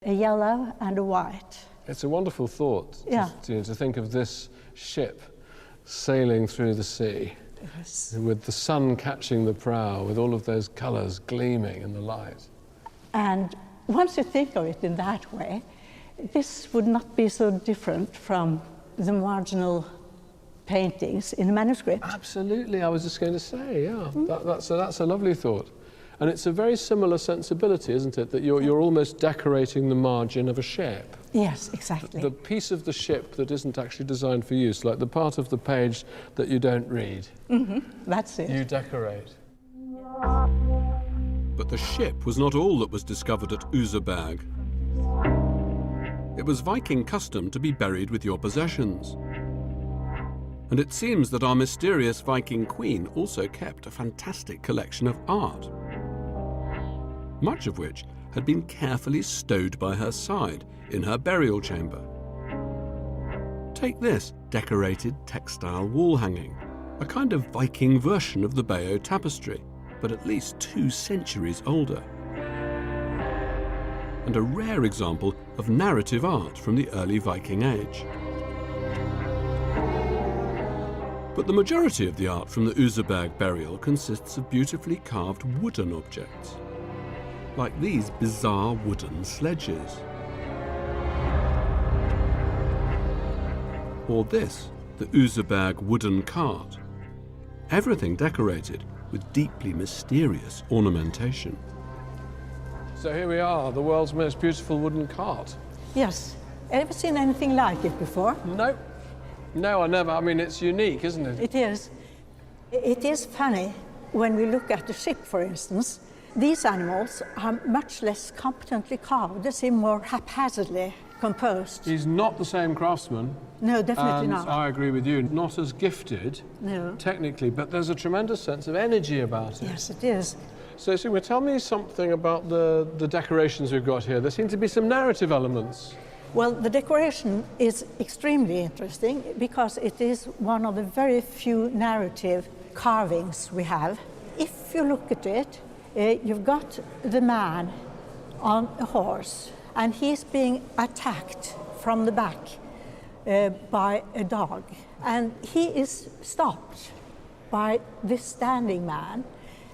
a yellow and a white. It's a wonderful thought Yeah. to think of this ship sailing through the sea, Yes. with the sun catching the prow, with all of those colours gleaming in the light. And once you think of it in that way, this would not be so different from the marginal paintings in the manuscript. Absolutely, I was just going to say, yeah, that's a lovely thought. And it's a very similar sensibility, isn't it, that you're almost decorating the margin of a ship. Yes, exactly. The piece of the ship that isn't actually designed for use, like the part of the page that you don't read. That's it. You decorate. But the ship was not all that was discovered at Oseberg. It was Viking custom to be buried with your possessions. And it seems that our mysterious Viking queen also kept a fantastic collection of art, much of which had been carefully stowed by her side in her burial chamber. Take this decorated textile wall hanging, a kind of Viking version of the Bayeux tapestry, but at least 2 centuries older, and a rare example of narrative art from the early Viking age. But the majority of the art from the Oseberg burial consists of beautifully carved wooden objects, like these bizarre wooden sledges. Or this, the Oseberg wooden cart. Everything decorated with deeply mysterious ornamentation. So here we are, the world's most beautiful wooden cart. Yes. Ever seen anything like it before? No. No, I never. I mean, it's unique, isn't it? It is. It is funny when we look at the ship, for instance. These animals are much less competently carved. They seem more haphazardly composed. He's not the same craftsman. No, definitely and not. I agree with you. Not as gifted, No. technically, but there's a tremendous sense of energy about it. Yes, it is. So, Sigmund, tell me something about the decorations we've got here. There seem to be some narrative elements. Well, the decoration is extremely interesting because it is one of the very few narrative carvings we have. If you look at it, you've got the man on a horse, and he's being attacked from the back by a dog. And he is stopped by this standing man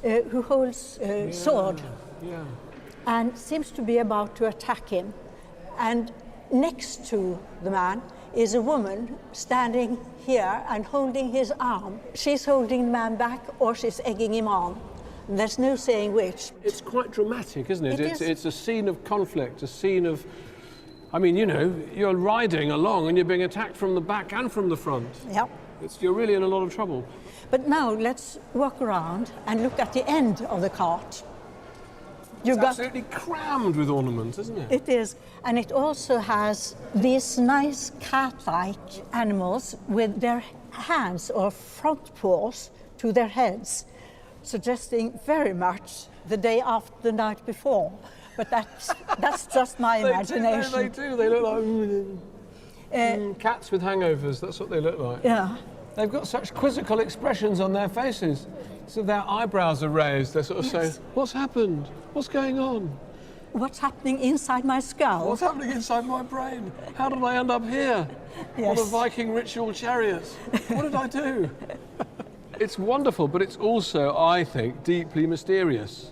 who holds a sword and seems to be about to attack him. And next to the man is a woman standing here and holding his arm. She's holding the man back or she's egging him on. And there's no saying which. It's quite dramatic, isn't it? It's a scene of conflict, a scene of... I mean, you know, you're riding along and you're being attacked from the back and from the front. Yep. You're really in a lot of trouble. But now let's walk around and look at the end of the cart. It's absolutely crammed with ornaments, isn't it? It is. And it also has these nice cat-like animals with their hands or front paws to their heads, suggesting very much the day after the night before. But that's just my imagination. They do. They look like cats with hangovers. That's what they look like. Yeah. They've got such quizzical expressions on their faces. So their eyebrows are raised. They're sort of saying, what's happened? What's going on? What's happening inside my skull? What's happening inside my brain? How did I end up here? Yes. On a Viking ritual chariot? What did I do? It's wonderful, but it's also, I think, deeply mysterious.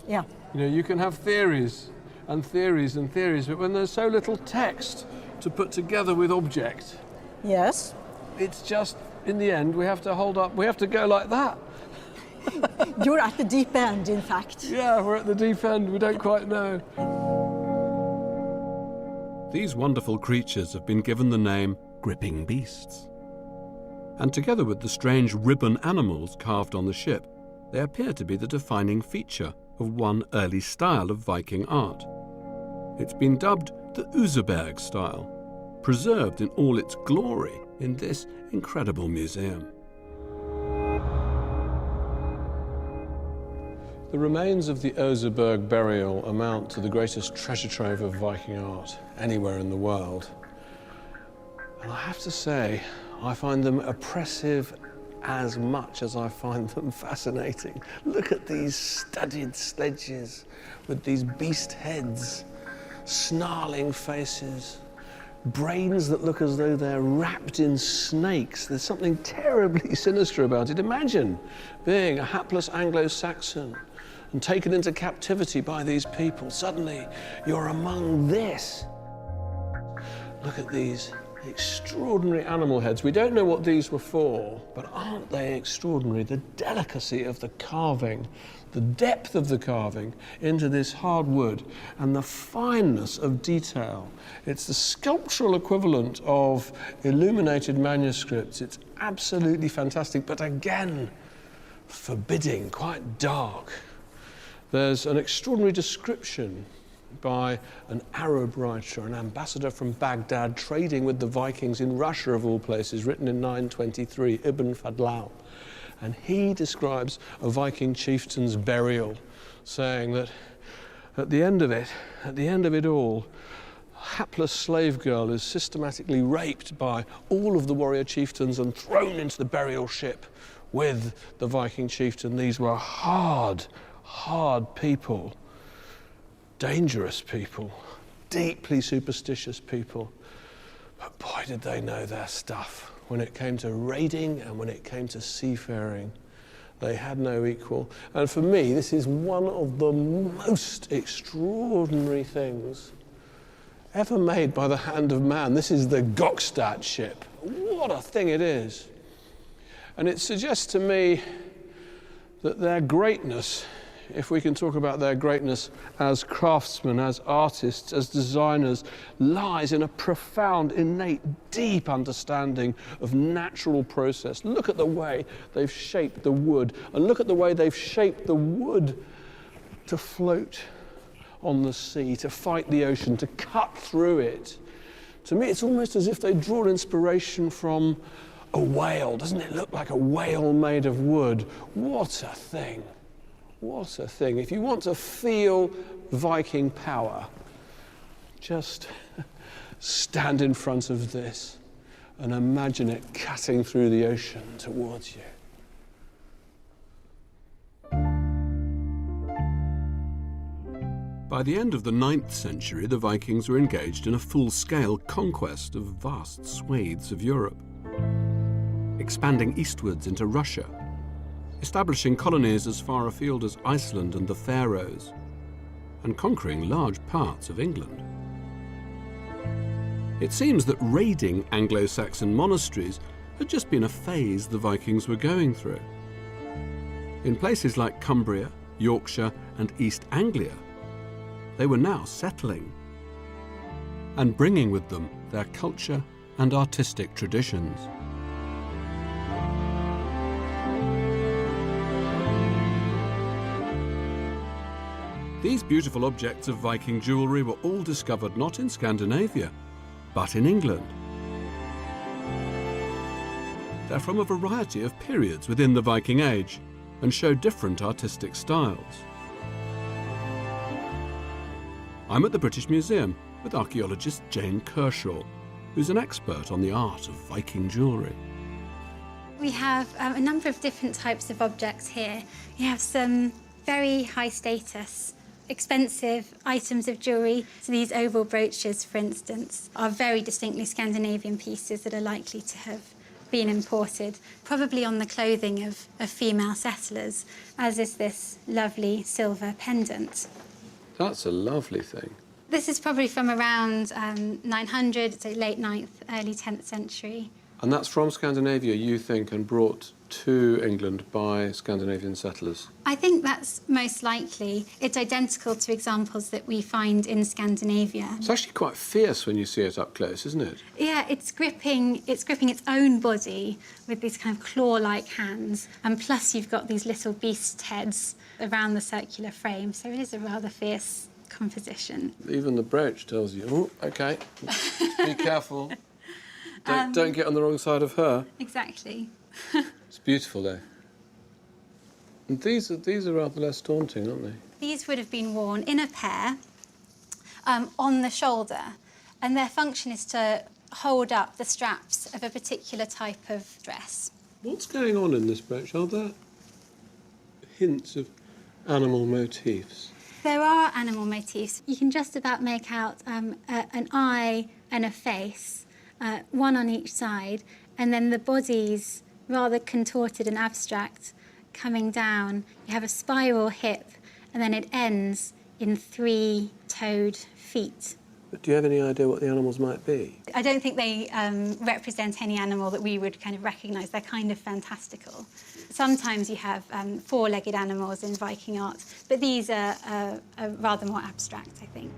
Yeah. You know, you can have theories and theories and theories, but when there's so little text to put together with object, Yes. it's just, in the end, we have to hold up, we have to go like that. You're at the deep end, in fact. Yeah, we're at the deep end, we don't quite know. These wonderful creatures have been given the name gripping beasts. And together with the strange ribbon animals carved on the ship, they appear to be the defining feature of one early style of Viking art. It's been dubbed the Oseberg style, preserved in all its glory in this incredible museum. The remains of the Oseberg burial amount to the greatest treasure trove of Viking art anywhere in the world. And I have to say, I find them oppressive as much as I find them fascinating. Look at these studded sledges with these beast heads snarling faces, brains that look as though they're wrapped in snakes. There's something terribly sinister about it. Imagine being a hapless Anglo-Saxon and taken into captivity by these people. Suddenly, you're among this. Look at these extraordinary animal heads. We don't know what these were for, but aren't they extraordinary? The delicacy of the carving, the depth of the carving into this hard wood, and the fineness of detail. It's the sculptural equivalent of illuminated manuscripts. It's absolutely fantastic, but again, forbidding, quite dark. There's an extraordinary description by an Arab writer, an ambassador from Baghdad trading with the Vikings in Russia, of all places, written in 923, Ibn Fadlan. And he describes a Viking chieftain's burial, saying that at the end of it all, a hapless slave girl is systematically raped by all of the warrior chieftains and thrown into the burial ship with the Viking chieftain. These were hard people. Dangerous people, deeply superstitious people. But boy, did they know their stuff. When it came to raiding and when it came to seafaring, they had no equal. And for me, this is one of the most extraordinary things ever made by the hand of man. This is the Gokstad ship. What a thing it is. And it suggests to me that their greatness, if we can talk about their greatness as craftsmen, as artists, as designers, lies in a profound, innate, deep understanding of natural process. Look at the way they've shaped the wood, and look at the way they've shaped the wood to float on the sea, to fight the ocean, to cut through it. To me, it's almost as if they draw inspiration from a whale. Doesn't it look like a whale made of wood? What a thing. What a thing. If you want to feel Viking power, just stand in front of this and imagine it cutting through the ocean towards you. By the end of the 9th century, the Vikings were engaged in a full-scale conquest of vast swathes of Europe, expanding eastwards into Russia, establishing colonies as far afield as Iceland and the Faroes, and conquering large parts of England. It seems that raiding Anglo-Saxon monasteries had just been a phase the Vikings were going through. In places like Cumbria, Yorkshire, and East Anglia, they were now settling and bringing with them their culture and artistic traditions. These beautiful objects of Viking jewellery were all discovered not in Scandinavia, but in England. They're from a variety of periods within the Viking Age and show different artistic styles. I'm at the British Museum with archaeologist Jane Kershaw, who's an expert on the art of Viking jewellery. We have a number of different types of objects here. You have some very high status, expensive items of jewellery. So these oval brooches, for instance, are very distinctly Scandinavian pieces that are likely to have been imported, probably on the clothing of female settlers, as is this lovely silver pendant. That's a lovely thing. This is probably from around 900, so late 9th, early 10th century. And that's from Scandinavia, you think, and brought to England by Scandinavian settlers? I think that's most likely. It's identical to examples that we find in Scandinavia. It's actually quite fierce when you see it up close, isn't it? Yeah, it's gripping its own body with these kind of claw-like hands, and plus you've got these little beast heads around the circular frame, so it is a rather fierce composition. Even the brooch tells you, oh, OK, be careful. Don't get on the wrong side of her. Exactly. It's beautiful, though. And these are rather less daunting, aren't they? These would have been worn in a pair on the shoulder, and their function is to hold up the straps of a particular type of dress. What's going on in this brooch? Are there hints of animal motifs? There are animal motifs. You can just about make out an eye and a face, one on each side, and then the body's rather contorted and abstract coming down. You have a spiral hip, and then it ends in 3-toed feet. But do you have any idea what the animals might be? I don't think they represent any animal that we would kind of recognise. They're kind of fantastical. Sometimes you have 4-legged animals in Viking art, but these are rather more abstract, I think.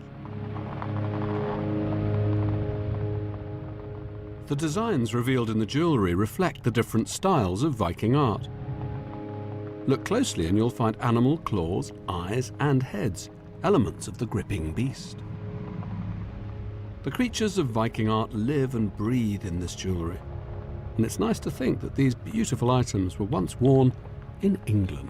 The designs revealed in the jewellery reflect the different styles of Viking art. Look closely and you'll find animal claws, eyes and heads, elements of the gripping beast. The creatures of Viking art live and breathe in this jewellery, and it's nice to think that these beautiful items were once worn in England.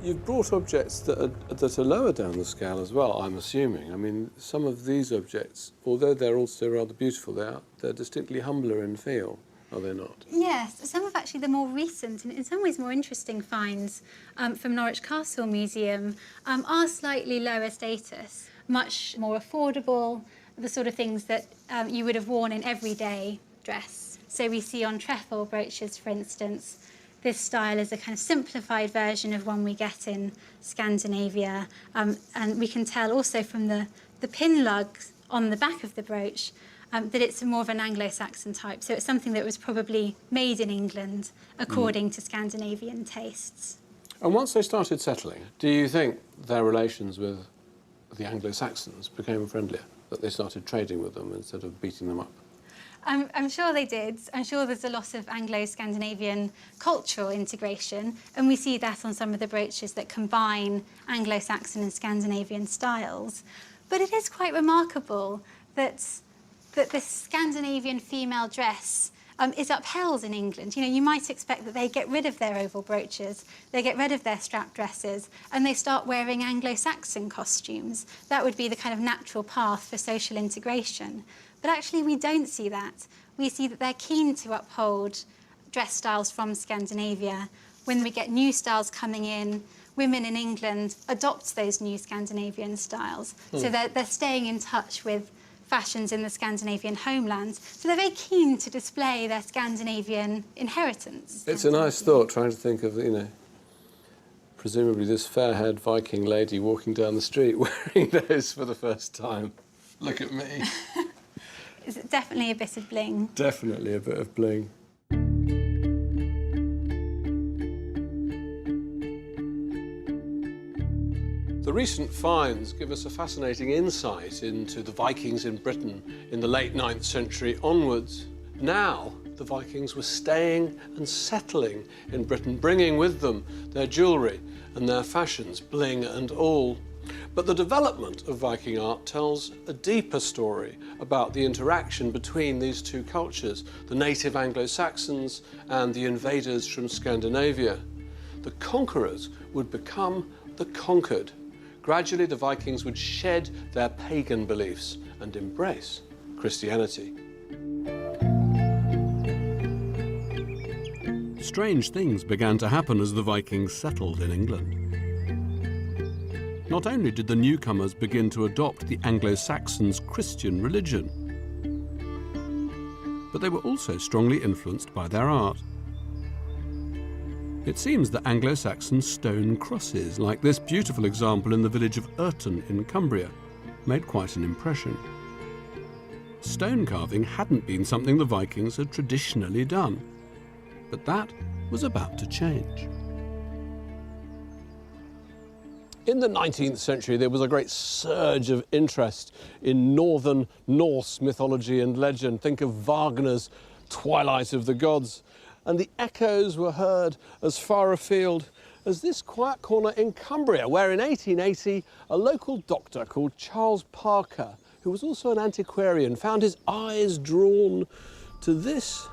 You've brought objects that are lower down the scale as well, I'm assuming. I mean, some of these objects, although they're also rather beautiful, they're distinctly humbler in feel, are they not? Yes, some of actually the more recent and in some ways more interesting finds from Norwich Castle Museum are slightly lower status, much more affordable, the sort of things that you would have worn in everyday dress. So we see on trefoil brooches, for instance, this style is a kind of simplified version of one we get in Scandinavia. And we can tell also from the pin lugs on the back of the brooch that it's more of an Anglo-Saxon type. So it's something that was probably made in England according to Scandinavian tastes. And once they started settling, do you think their relations with the Anglo-Saxons became friendlier, that they started trading with them instead of beating them up? I'm sure they did. I'm sure there's a lot of Anglo-Scandinavian cultural integration, and we see that on some of the brooches that combine Anglo-Saxon and Scandinavian styles. But it is quite remarkable that this Scandinavian female dress is upheld in England. You know, you might expect that they get rid of their oval brooches, they get rid of their strap dresses, and they start wearing Anglo-Saxon costumes. That would be the kind of natural path for social integration. But actually we don't see that. We see that they're keen to uphold dress styles from Scandinavia. When we get new styles coming in, women in England adopt those new Scandinavian styles. So they're staying in touch with fashions in the Scandinavian homelands. So they're very keen to display their Scandinavian inheritance. It's a nice thought, trying to think of, you know, presumably this fair-haired Viking lady walking down the street wearing those for the first time. Look at me. It's definitely a bit of bling. Definitely a bit of bling. The recent finds give us a fascinating insight into the Vikings in Britain in the late 9th century onwards. Now, the Vikings were staying and settling in Britain, bringing with them their jewellery and their fashions, bling and all. But the development of Viking art tells a deeper story about the interaction between these two cultures, the native Anglo-Saxons and the invaders from Scandinavia. The conquerors would become the conquered. Gradually, the Vikings would shed their pagan beliefs and embrace Christianity. Strange things began to happen as the Vikings settled in England. Not only did the newcomers begin to adopt the Anglo-Saxons' Christian religion, but they were also strongly influenced by their art. It seems that Anglo-Saxon stone crosses, like this beautiful example in the village of Urton in Cumbria, made quite an impression. Stone carving hadn't been something the Vikings had traditionally done, but that was about to change. In the 19th century, there was a great surge of interest in northern Norse mythology and legend. Think of Wagner's Twilight of the Gods. And the echoes were heard as far afield as this quiet corner in Cumbria, where in 1880, a local doctor called Charles Parker, who was also an antiquarian, found his eyes drawn to this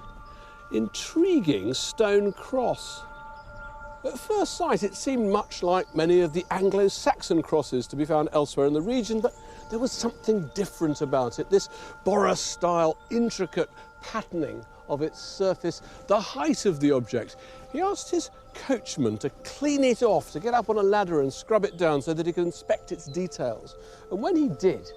intriguing stone cross. At first sight, it seemed much like many of the Anglo-Saxon crosses to be found elsewhere in the region, but there was something different about it, this Boras-style intricate patterning of its surface, the height of the object. He asked his coachman to clean it off, to get up on a ladder and scrub it down so that he could inspect its details. And when he did,